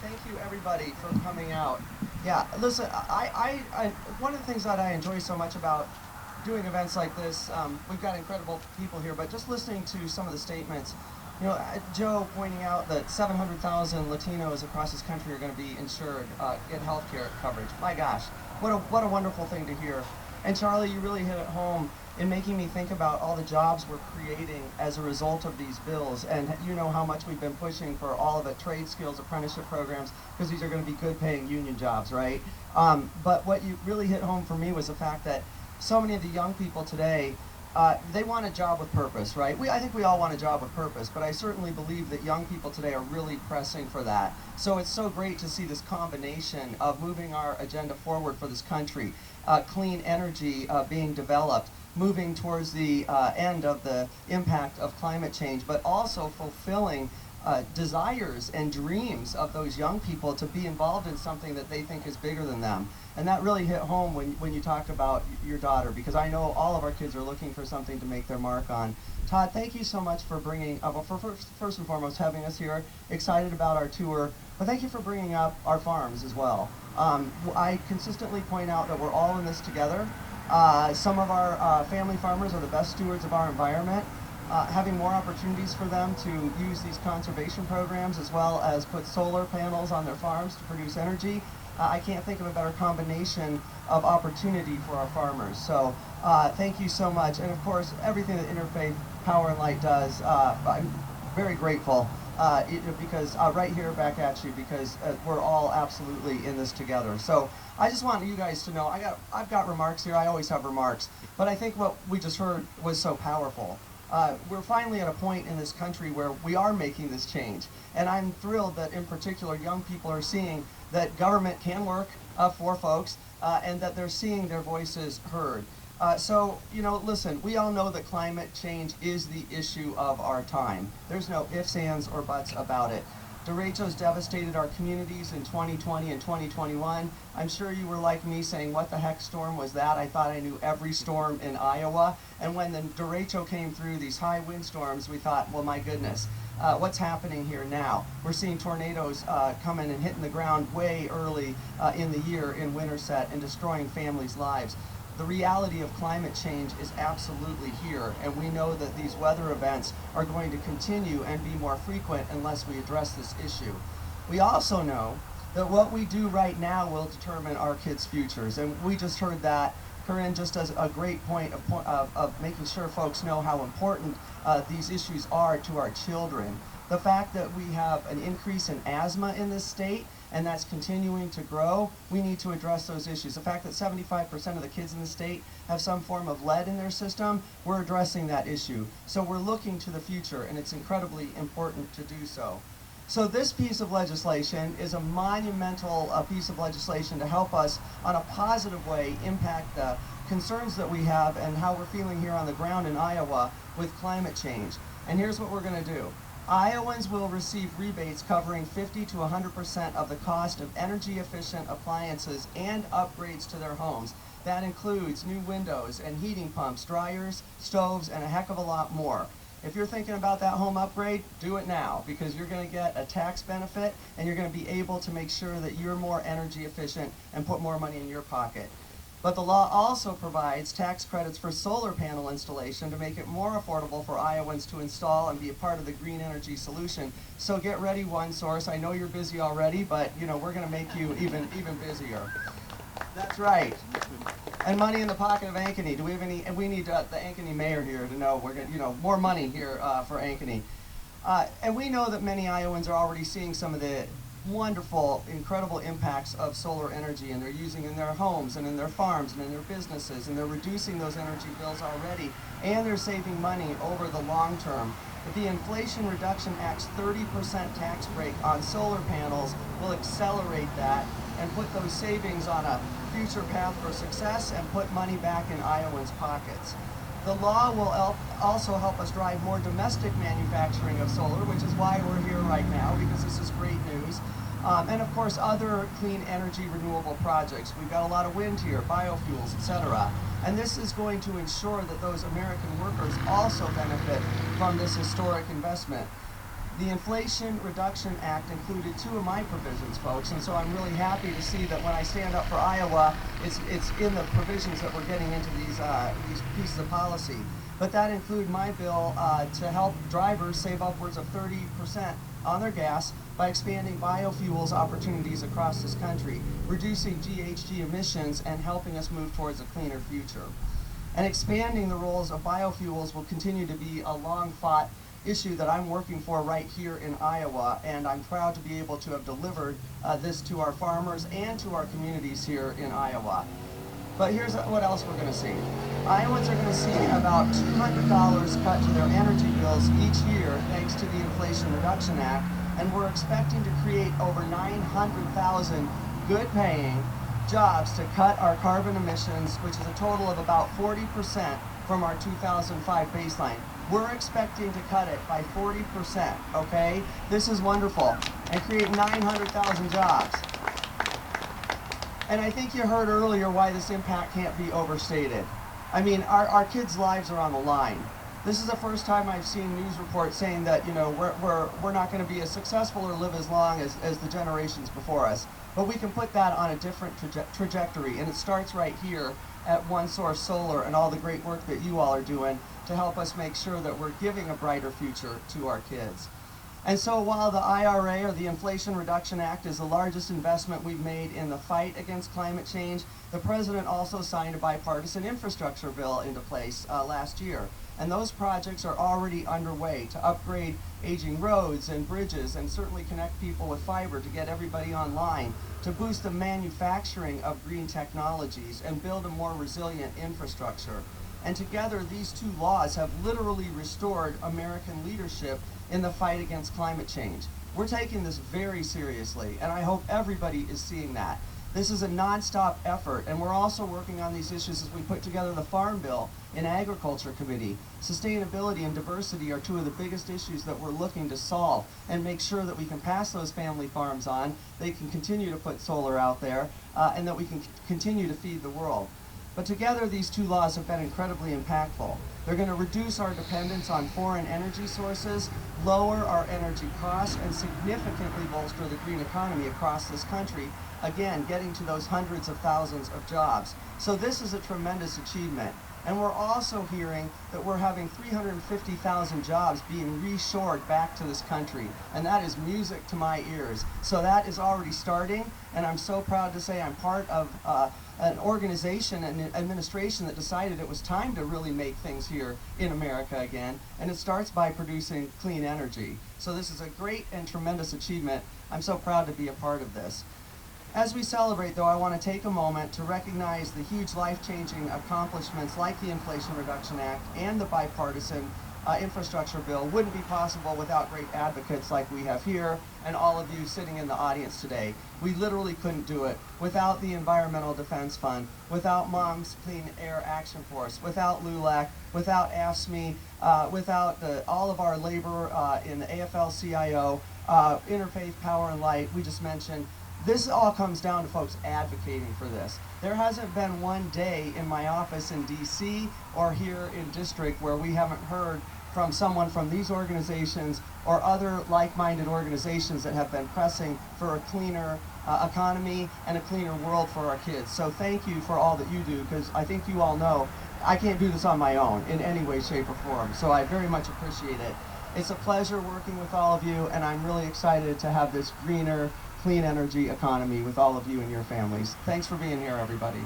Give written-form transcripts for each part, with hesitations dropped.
Thank you, everybody, for coming out. Yeah, listen, one of the things that I enjoy so much about doing events like this, we've got incredible people here, but just listening to some of the statements, Joe pointing out that 700,000 Latinos across this country are going to be insured, get health care coverage. My gosh, what a wonderful thing to hear. And Charlie, you really hit it home in making me think about all the jobs we're creating as a result of these bills. And you know how much we've been pushing for all of the trade skills apprenticeship programs, because these are going to be good paying union jobs, right? But what you really hit home for me was the fact that so many of the young people today, they want a job with purpose, right? I think we all want a job with purpose, but I certainly believe that young people today are really pressing for that. So it's so great to see this combination of moving our agenda forward for this country, clean energy being developed, moving towards the end of the impact of climate change, but also fulfilling desires and dreams of those young people to be involved in something that they think is bigger than them. And that really hit home when you talked about your daughter, because I know all of our kids are looking for something to make their mark on. Todd, thank you so much for bringing, first and foremost, having us here, excited about our tour, but thank you for bringing up our farms as well. I consistently point out that we're all in this together. Some of our family farmers are the best stewards of our environment. Having more opportunities for them to use these conservation programs, as well as put solar panels on their farms to produce energy. I can't think of a better combination of opportunity for our farmers. So thank you so much. And of course, everything that Interfaith Power and Light does, I'm very grateful because right here back at you, because we're all absolutely in this together. So I just want you guys to know, I've got remarks here. I always have remarks, but I think what we just heard was so powerful. We're finally at a point in this country where we are making this change. And I'm thrilled that in particular young people are seeing that government can work for folks and that they're seeing their voices heard. So, listen, we all know that climate change is the issue of our time. There's no ifs, ands, or buts about it. Derechos devastated our communities in 2020 and 2021. I'm sure you were like me saying, what the heck storm was that? I thought I knew every storm in Iowa. And when the derecho came through, these high windstorms, we thought, well, my goodness, what's happening here now? We're seeing tornadoes coming and hitting the ground way early in the year in Winterset and destroying families' lives. The reality of climate change is absolutely here, and we know that these weather events are going to continue and be more frequent unless we address this issue. We also know that what we do right now will determine our kids' futures, and we just heard that. Corinne just does a great point of making sure folks know how important these issues are to our children. The fact that we have an increase in asthma in this state, and that's continuing to grow, we need to address those issues. The fact that 75% of the kids in the state have some form of lead in their system, we're addressing that issue. So we're looking to the future, and it's incredibly important to do so. So this piece of legislation is a monumental piece of legislation to help us on a positive way impact the concerns that we have and how we're feeling here on the ground in Iowa with climate change. And here's what we're going to do. Iowans will receive rebates covering 50 to 100% of the cost of energy efficient appliances and upgrades to their homes. That includes new windows and heating pumps, dryers, stoves, and a heck of a lot more. If you're thinking about that home upgrade, do it now, because you're going to get a tax benefit and you're going to be able to make sure that you're more energy efficient and put more money in your pocket. But the law also provides tax credits for solar panel installation to make it more affordable for Iowans to install and be a part of the green energy solution. So get ready, OneSource. I know you're busy already, but we're going to make you even busier. That's right. And money in the pocket of Ankeny. Do we have any? And we need the Ankeny mayor here to know we're going more money here for Ankeny. And we know that many Iowans are already seeing some of the wonderful, incredible impacts of solar energy, and they're using in their homes and in their farms and in their businesses, and they're reducing those energy bills already, and they're saving money over the long term. But the Inflation Reduction Act's 30% tax break on solar panels will accelerate that and put those savings on a future path for success and put money back in Iowans' pockets. The law will also help us drive more domestic manufacturing of solar, which is why we're here right now, because this is great news. And of course, other clean energy renewable projects. We've got a lot of wind here, biofuels, etc. And this is going to ensure that those American workers also benefit from this historic investment. The Inflation Reduction Act included two of my provisions, folks, and so I'm really happy to see that when I stand up for Iowa, it's in the provisions that we're getting into these pieces of policy. But that include my bill to help drivers save upwards of 30% on their gas by expanding biofuels opportunities across this country, reducing GHG emissions, and helping us move towards a cleaner future. And expanding the roles of biofuels will continue to be a long-fought issue that I'm working for right here in Iowa, and I'm proud to be able to have delivered this to our farmers and to our communities here in Iowa. But here's what else we're going to see. Iowans are going to see about $200 cut to their energy bills each year thanks to the Inflation Reduction Act, and we're expecting to create over 900,000 good-paying jobs to cut our carbon emissions, which is a total of about 40% from our 2005 baseline. We're expecting to cut it by 40%, okay? This is wonderful, and create 900,000 jobs. And I think you heard earlier why this impact can't be overstated. I mean, our kids' lives are on the line. This is the first time I've seen news reports saying that, you know, we're not going to be as successful or live as long as the generations before us. But we can put that on a different trajectory, and it starts right here at One Source Solar and all the great work that you all are doing to help us make sure that we're giving a brighter future to our kids. And so while the IRA, or the Inflation Reduction Act, is the largest investment we've made in the fight against climate change, the President also signed a bipartisan infrastructure bill into place last year. And those projects are already underway to upgrade aging roads and bridges, and certainly connect people with fiber to get everybody online, to boost the manufacturing of green technologies and build a more resilient infrastructure. And together, these two laws have literally restored American leadership in the fight against climate change. We're taking this very seriously, and I hope everybody is seeing that. This is a nonstop effort, and we're also working on these issues as we put together the Farm Bill in Agriculture Committee. Sustainability and diversity are two of the biggest issues that we're looking to solve and make sure that we can pass those family farms on, they can continue to put solar out there, and that we can continue to feed the world. But together, these two laws have been incredibly impactful. They're going to reduce our dependence on foreign energy sources, lower our energy costs, and significantly bolster the green economy across this country, again, getting to those hundreds of thousands of jobs. So this is a tremendous achievement. And we're also hearing that we're having 350,000 jobs being reshored back to this country. And that is music to my ears. So that is already starting, and I'm so proud to say I'm part of an organization and administration that decided it was time to really make things here in America again. And it starts by producing clean energy. So this is a great and tremendous achievement. I'm so proud to be a part of this. As we celebrate, though, I want to take a moment to recognize the huge life-changing accomplishments like the Inflation Reduction Act and the bipartisan infrastructure bill wouldn't be possible without great advocates like we have here and all of you sitting in the audience today. We literally couldn't do it without the Environmental Defense Fund, without Mom's Clean Air Action Force, without LULAC, without AFSCME, without all of our labor in the AFL-CIO, Interfaith Power and Light, we just mentioned. This all comes down to folks advocating for this. There hasn't been one day in my office in DC or here in district where we haven't heard from someone from these organizations or other like-minded organizations that have been pressing for a cleaner economy and a cleaner world for our kids. So thank you for all that you do, because I think you all know I can't do this on my own in any way, shape, or form. So I very much appreciate it. It's a pleasure working with all of you, and I'm really excited to have this greener, clean energy economy with all of you and your families. Thanks for being here, everybody.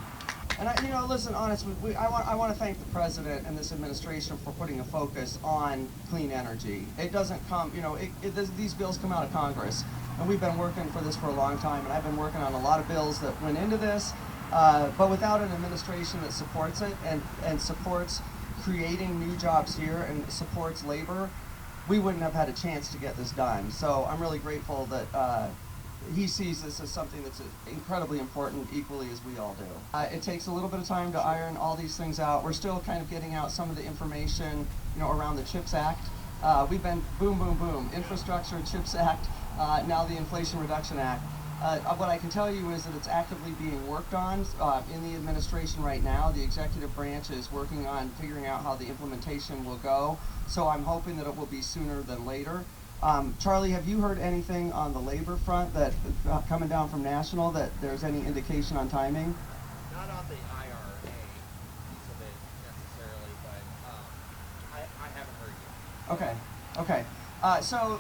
And listen, honestly, I want to thank the President and this administration for putting a focus on clean energy. It doesn't come, these bills come out of Congress, and we've been working for this for a long time, and I've been working on a lot of bills that went into this, but without an administration that supports it and supports creating new jobs here and supports labor, we wouldn't have had a chance to get this done. So I'm really grateful that he sees this as something that's incredibly important, equally as we all do. It takes a little bit of time to iron all these things out. We're still kind of getting out some of the information, around the CHIPS Act. We've been boom, boom, boom, Infrastructure, CHIPS Act, now the Inflation Reduction Act. What I can tell you is that it's actively being worked on in the administration right now. The executive branch is working on figuring out how the implementation will go. So I'm hoping that it will be sooner than later. Charlie, have you heard anything on the labor front that coming down from national that there's any indication on timing? Not on the IRA piece of it necessarily, but I haven't heard yet. Okay, okay. So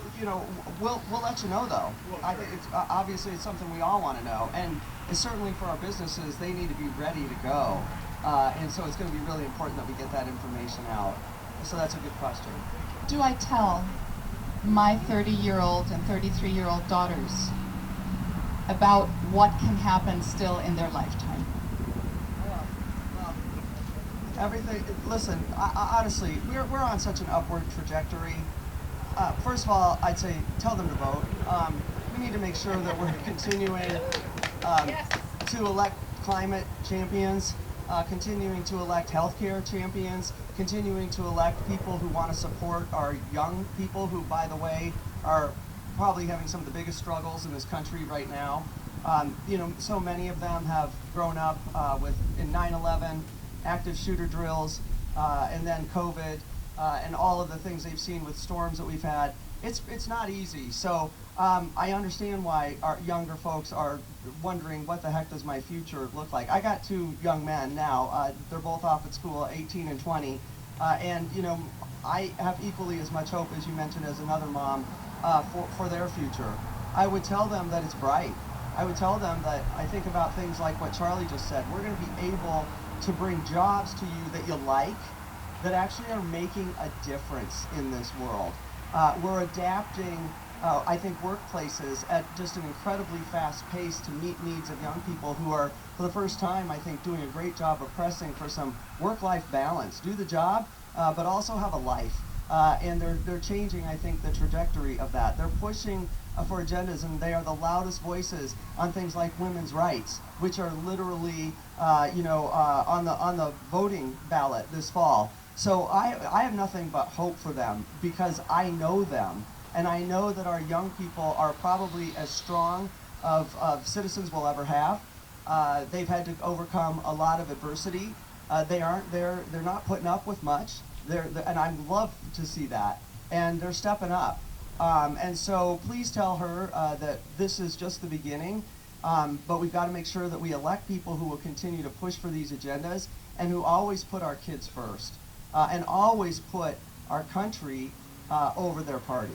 we'll let you know though. Well, I sure. think it's obviously it's something we all want to know, and it's certainly for our businesses they need to be ready to go, and so it's going to be really important that we get that information out. So that's a good question. Do I tell my 30-year-old and 33-year-old daughters about what can happen still in their lifetime? Everything. Listen, honestly, we're on such an upward trajectory. First of all, I'd say tell them to vote. We need to make sure that we're continuing to elect climate champions, continuing to elect healthcare champions, continuing to elect people who want to support our young people who, by the way, are probably having some of the biggest struggles in this country right now. So many of them have grown up in 9/11, active shooter drills, and then COVID, and all of the things they've seen with storms that we've had. It's not easy. So I understand why our younger folks are wondering what the heck does my future look like. I got two young men now. They're both off at school, 18 and 20, and I have equally as much hope as you mentioned as another mom for their future. I would tell them that it's bright. I would tell them that I think about things like what Charlie just said. We're going to be able to bring jobs to you that you like, that actually are making a difference in this world. We're adapting, I think, workplaces at just an incredibly fast pace to meet needs of young people who are, for the first time, I think, doing a great job of pressing for some work-life balance. Do the job, but also have a life. And they're changing, I think, the trajectory of that. They're pushing for agendas, and they are the loudest voices on things like women's rights, which are literally, on the voting ballot this fall. So I have nothing but hope for them because I know them, and I know that our young people are probably as strong of citizens we'll ever have. They've had to overcome a lot of adversity. They're not putting up with much. And I love to see that, and they're stepping up. And so please tell her that this is just the beginning, but we've got to make sure that we elect people who will continue to push for these agendas and who always put our kids first and always put our country over their party.